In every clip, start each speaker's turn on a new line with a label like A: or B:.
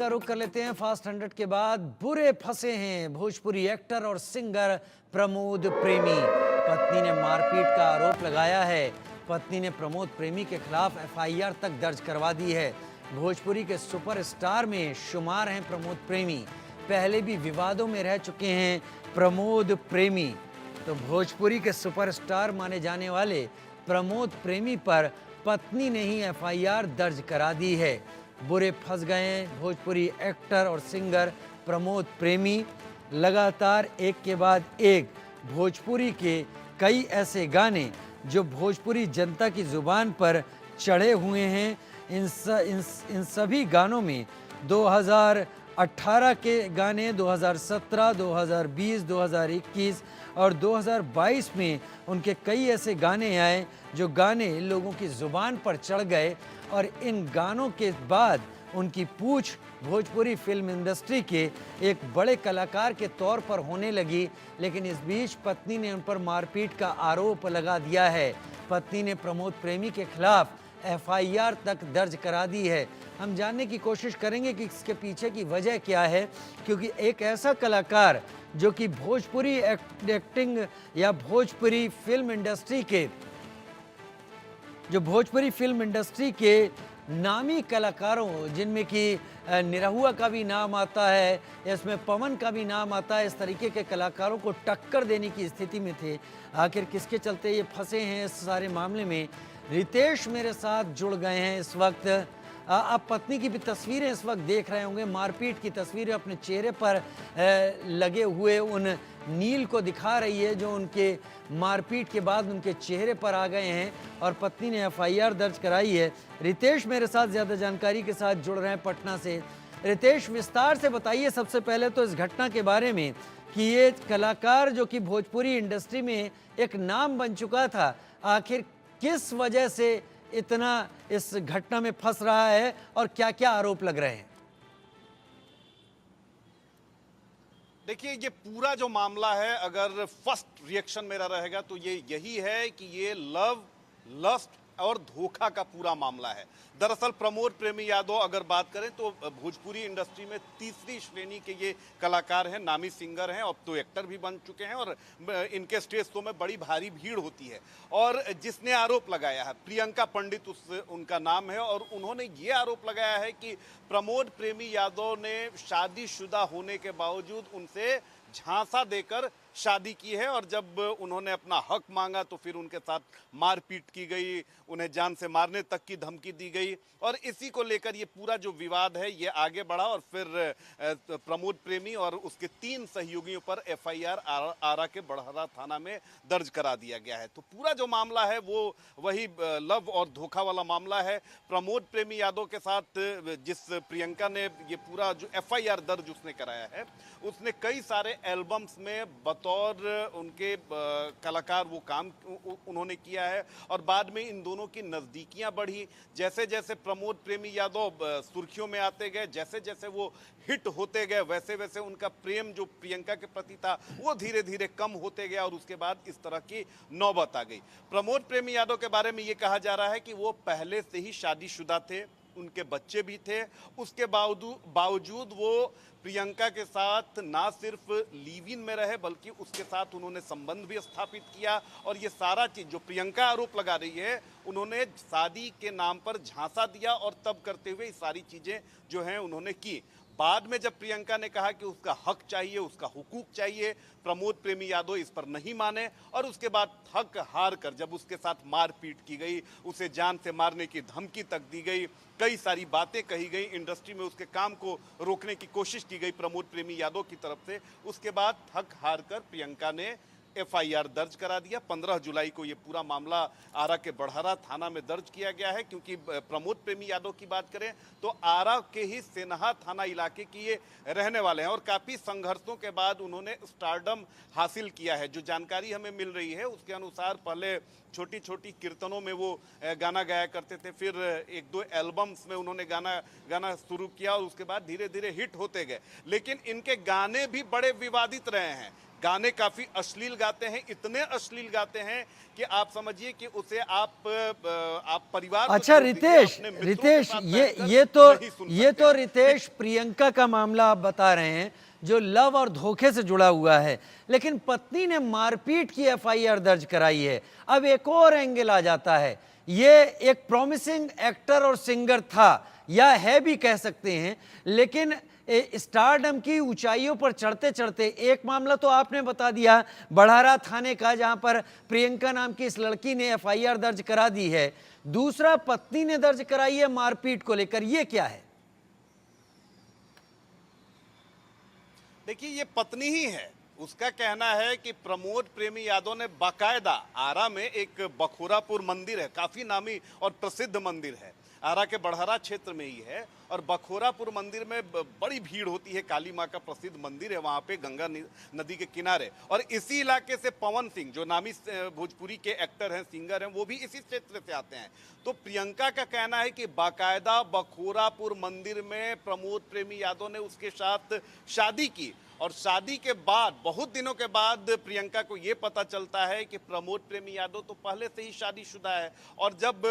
A: का रुख कर लेते हैं। फास्ट 100 के बाद बुरे फंसे हैं भोजपुरी एक्टर और सिंगर प्रमोद प्रेमी। पत्नी ने मारपीट का आरोप लगाया है। पत्नी ने प्रमोद प्रेमी के खिलाफ एफआईआर तक दर्ज करवा दी है। भोजपुरी के सुपरस्टार में शुमार हैं प्रमोद प्रेमी। पहले भी विवादों में रह चुके हैं प्रमोद प्रेमी। तो भोजपुरी के सुपरस्टार माने जाने वाले प्रमोद प्रेमी पर पत्नी ने ही एफआईआर दर्ज करा दी है। बुरे फंस गए हैं भोजपुरी एक्टर और सिंगर प्रमोद प्रेमी। लगातार एक के बाद एक भोजपुरी के कई ऐसे गाने जो भोजपुरी जनता की जुबान पर चढ़े हुए हैं। इन सभी गानों में 2018 के गाने, 2017, 2020, 2021 और 2022 में उनके कई ऐसे गाने आए जो गाने लोगों की जुबान पर चढ़ गए और इन गानों के बाद उनकी पूछ भोजपुरी फिल्म इंडस्ट्री के एक बड़े कलाकार के तौर पर होने लगी। लेकिन इस बीच पत्नी ने उन पर मारपीट का आरोप लगा दिया है। पत्नी ने प्रमोद प्रेमी के खिलाफ एफआईआर तक दर्ज करा दी है। हम जानने की कोशिश करेंगे कि इसके पीछे की वजह क्या है, क्योंकि एक ऐसा कलाकार जो कि भोजपुरी एक्टिंग या भोजपुरी फिल्म इंडस्ट्री के नामी कलाकारों, जिनमें कि निरहुआ का भी नाम आता है, इसमें पवन का भी नाम आता है, इस तरीके के कलाकारों को टक्कर देने की स्थिति में थे। आखिर किसके चलते ये फंसे हैं इस सारे मामले में? रितेश मेरे साथ जुड़ गए हैं इस वक्त। आप पत्नी की भी तस्वीरें इस वक्त देख रहे होंगे, मारपीट की तस्वीरें अपने चेहरे पर लगे हुए उन नील को दिखा रही है जो उनके मारपीट के बाद उनके चेहरे पर आ गए हैं और पत्नी ने एफआईआर दर्ज कराई है। रितेश मेरे साथ ज़्यादा जानकारी के साथ जुड़ रहे हैं पटना से। रितेश, विस्तार से बताइए सबसे पहले तो इस घटना के बारे में कि ये कलाकार जो कि भोजपुरी इंडस्ट्री में एक नाम बन चुका था, आखिर किस वजह से इतना इस घटना में फंस रहा है और क्या क्या आरोप लग रहे हैं?
B: देखिए, ये पूरा जो मामला है, अगर फर्स्ट रिएक्शन मेरा रहेगा तो ये यही है कि ये लव, लस्ट और धोखा का पूरा मामला है। दरअसल प्रमोद प्रेमी यादव अगर बात करें तो भोजपुरी इंडस्ट्री में तीसरी श्रेणी के ये कलाकार हैं, नामी सिंगर हैं, अब तो एक्टर भी बन चुके हैं और इनके स्टेज शो में बड़ी भारी भीड़ होती है। और जिसने आरोप लगाया है, प्रियंका पंडित उनका नाम है, और उन्होंने ये आरोप लगाया है कि प्रमोद प्रेमी यादव ने शादीशुदा होने के बावजूद उनसे झांसा देकर शादी की है और जब उन्होंने अपना हक मांगा तो फिर उनके साथ मारपीट की गई, उन्हें जान से मारने तक की धमकी दी गई। और इसी को लेकर ये पूरा जो विवाद है ये आगे बढ़ा और फिर प्रमोद प्रेमी और उसके 3 सहयोगियों पर एफआईआर आरा के बड़हरा थाना में दर्ज करा दिया गया है। तो पूरा जो मामला है वो वही लव और धोखा वाला मामला है। प्रमोद प्रेमी यादव के साथ जिस प्रियंका ने ये पूरा जो एफआईआर दर्ज उसने कराया है, उसने कई सारे एल्बम्स में बतौर उनके कलाकार वो काम उन्होंने किया है और बाद में इन दोनों की नज़दीकियां बढ़ी। जैसे जैसे प्रमोद प्रेमी यादव सुर्खियों में आते गए, जैसे जैसे वो हिट होते गए, वैसे वैसे उनका प्रेम जो प्रियंका के प्रति था वो धीरे धीरे कम होते गया और उसके बाद इस तरह की नौबत आ गई। प्रमोद प्रेमी यादव के बारे में ये कहा जा रहा है कि वो पहले से ही शादीशुदा थे, उनके बच्चे भी थे, उसके बावजूद वो प्रियंका के साथ ना सिर्फ लिव इन में रहे बल्कि उसके साथ उन्होंने संबंध भी स्थापित किया। और ये सारा चीज जो प्रियंका आरोप लगा रही है, उन्होंने शादी के नाम पर झांसा दिया और तब करते हुए ये सारी चीजें जो हैं उन्होंने की। बाद में जब प्रियंका ने कहा कि उसका हक चाहिए, उसका हुकूक चाहिए, प्रमोद प्रेमी यादव इस पर नहीं माने और उसके बाद हक हार कर जब उसके साथ मारपीट की गई, उसे जान से मारने की धमकी तक दी गई, कई सारी बातें कही गई, इंडस्ट्री में उसके काम को रोकने की कोशिश की गई प्रमोद प्रेमी यादव की तरफ से, उसके बाद हक हार कर प्रियंका ने एफआईआर दर्ज करा दिया। 15 जुलाई को ये पूरा मामला आरा के बड़हरा थाना में दर्ज किया गया है। क्योंकि प्रमोद प्रेमी यादव की बात करें तो आरा के ही सेनहा थाना इलाके की ये रहने वाले हैं और काफ़ी संघर्षों के बाद उन्होंने स्टारडम हासिल किया है। जो जानकारी हमें मिल रही है उसके अनुसार पहले छोटी छोटी कीर्तनों में वो गाना गाया करते थे, फिर 1-2 एल्बम्स में उन्होंने गाना शुरू किया और उसके बाद धीरे धीरे हिट होते गए। लेकिन इनके गाने भी बड़े विवादित रहे हैं। गाने काफी अश्लील गाते हैं, इतने अश्लील गाते हैं कि आप समझिए कि उसे आप परिवार को
A: अच्छा
B: छोड़ दीजिए,
A: रितेश,
B: अपने मित्रों के
A: रितेश
B: साथ
A: ये
B: बैठकर
A: ये तो
B: नहीं सुन
A: ये
B: सकते
A: तो
B: हैं।
A: रितेश प्रियंका का मामला आप बता रहे हैं जो लव और धोखे से जुड़ा हुआ है, लेकिन पत्नी ने मारपीट की एफआईआर दर्ज कराई है। अब एक और एंगल आ जाता है, ये एक प्रॉमिसिंग एक्टर और सिंगर था या है भी कह सकते हैं, लेकिन स्टारडम की ऊंचाइयों पर चढ़ते चढ़ते एक मामला तो आपने बता दिया बड़हरा थाने का, जहां पर प्रियंका नाम की इस लड़की ने एफआईआर दर्ज करा दी है, दूसरा पत्नी ने दर्ज कराई है मारपीट को लेकर, ये क्या है?
B: देखिए ये पत्नी ही है, उसका कहना है कि प्रमोद प्रेमी यादव ने बाकायदा आरा में एक बखोरापुर मंदिर है, काफी नामी और प्रसिद्ध मंदिर है, आरा के बड़हरा क्षेत्र में ही है, और बखोरापुर मंदिर में बड़ी भीड़ होती है, काली माँ का प्रसिद्ध मंदिर है वहां पे गंगा नदी के किनारे। और इसी इलाके से पवन सिंह जो नामी भोजपुरी के एक्टर हैं, सिंगर हैं, वो भी इसी क्षेत्र से आते हैं। तो प्रियंका का कहना है कि बाकायदा बखोरापुर मंदिर में प्रमोद प्रेमी यादव ने उसके साथ शादी की, और शादी के बाद बहुत दिनों के बाद प्रियंका को यह पता चलता है कि प्रमोद प्रेमी यादव तो पहले से ही शादीशुदा है। और जब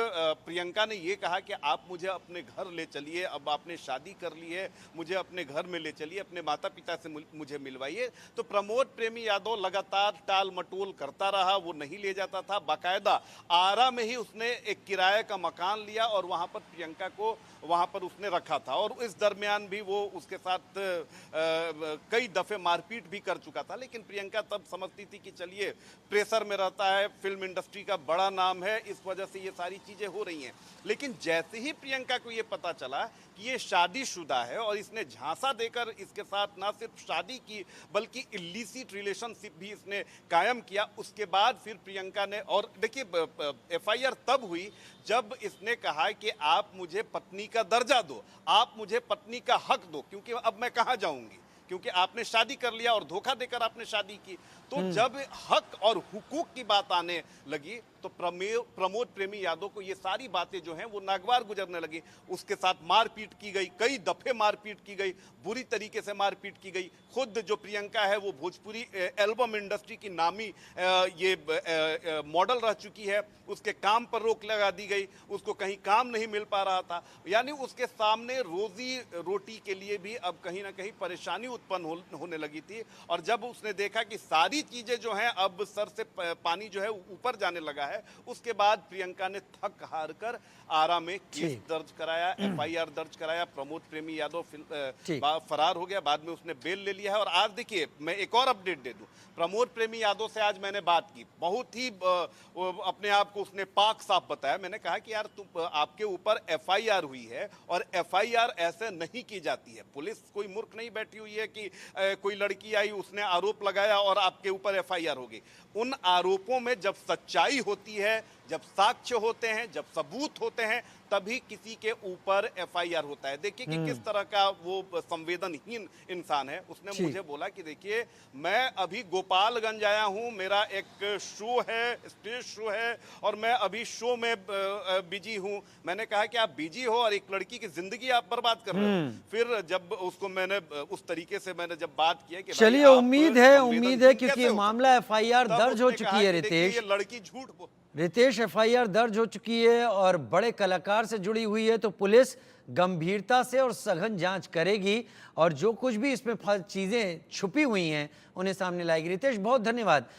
B: प्रियंका ने यह कहा कि आप मुझे अपने घर ले चलिए, अब आपने शादी कर ली है, मुझे अपने घर में ले चलिए, अपने माता पिता से मुझे मिलवाइए, तो प्रमोद प्रेमी यादव लगातार टाल मटोल करता रहा, वो नहीं ले जाता था। बाकायदा आरा में ही उसने एक किराए का मकान लिया और वहां पर प्रियंका को वहां पर उसने रखा था, और इस दरमियान भी वो उसके साथ कई दफे मारपीट भी कर चुका था। लेकिन प्रियंका तब समझती थी कि चलिए प्रेशर में रहता है, फिल्म इंडस्ट्री का बड़ा नाम है, इस वजह से ये सारी चीजें हो रही हैं। लेकिन जैसे ही प्रियंका को ये पता चला कि ये शादीशुदा है और इसने झांसा देकर इसके साथ ना सिर्फ शादी की बल्कि इल्लीसिट रिलेशनशिप भी इसने कायम किया, उसके बाद फिर प्रियंका ने, और देखिए एफआईआर तब हुई जब इसने कहा कि आप मुझे पत्नी का दर्जा दो, आप मुझे पत्नी का हक दो, क्योंकि अब मैं कहां जाऊंगी, क्योंकि आपने शादी कर लिया और धोखा देकर आपने शादी की। तो जब हक और हुकूक की बात आने लगी तो प्रमोद प्रेमी यादव को ये सारी बातें जो हैं वो नागवार गुजरने लगी। उसके साथ मारपीट की गई, कई दफे मारपीट की गई, बुरी तरीके से मारपीट की गई। खुद जो प्रियंका है वो भोजपुरी एल्बम इंडस्ट्री की नामी ये मॉडल रह चुकी है, उसके काम पर रोक लगा दी गई, उसको कहीं काम नहीं मिल पा रहा था, यानी उसके सामने रोजी रोटी के लिए भी अब कहीं ना कहीं परेशानी उत्पन्न होने लगी थी। और जब उसने देखा कि सारी चीजें जो हैं अब सर से पानी जो है ऊपर जाने लगा है, उसके बाद प्रियंका ने थक हार कर आरा में केस दर्ज कराया, एफआईआर दर्ज कराया। प्रमोद प्रेमी यादव फरार हो गया, बाद में उसने बेल ले लिया है। और आज देखिए मैं एक और अपडेट दे दूं, प्रमोद प्रेमी यादव से आज मैंने बात की, बहुत ही अपने आप को उसने पाक साफ बताया। मैंने कहा कि यार तुम, आपके ऊपर एफआईआर हुई है और एफआईआर ऐसे नहीं की जाती है, पुलिस कोई मूर्ख नहीं बैठी हुई है कि कोई लड़की आई उसने आरोप लगाया और आपके ऊपर एफआईआर हो गई। उन आरोपों में जब सच्चाई होती है, जब साक्ष्य होते हैं, जब सबूत होते हैं, तभी किसी के ऊपर एफआईआर होता है। देखिए कि किस तरह का वो संवेदनहीन इंसान है। उसने मुझे बोला कि देखिए मैं अभी गोपालगंज आया हूं, मेरा एक शो है, स्टेज शो है, और मैं अभी शो में बिजी हूं। मैंने कहा कि आप बिजी हो और एक लड़की की जिंदगी आप बर्बाद कर रहे हो। फिर जब उसको मैंने उस तरीके से मैंने जब बात किया कि
A: चलिए उम्मीद है क्योंकि ये मामला एफआईआर दर्ज हो चुकी है रितेश,
B: ये लड़की झूठ बोल
A: रितेश एफआईआर दर्ज हो चुकी है और बड़े कलाकार से जुड़ी हुई है, तो पुलिस गंभीरता से और सघन जांच करेगी और जो कुछ भी इसमें चीजें छुपी हुई हैं उन्हें सामने लाएगी। रितेश बहुत धन्यवाद।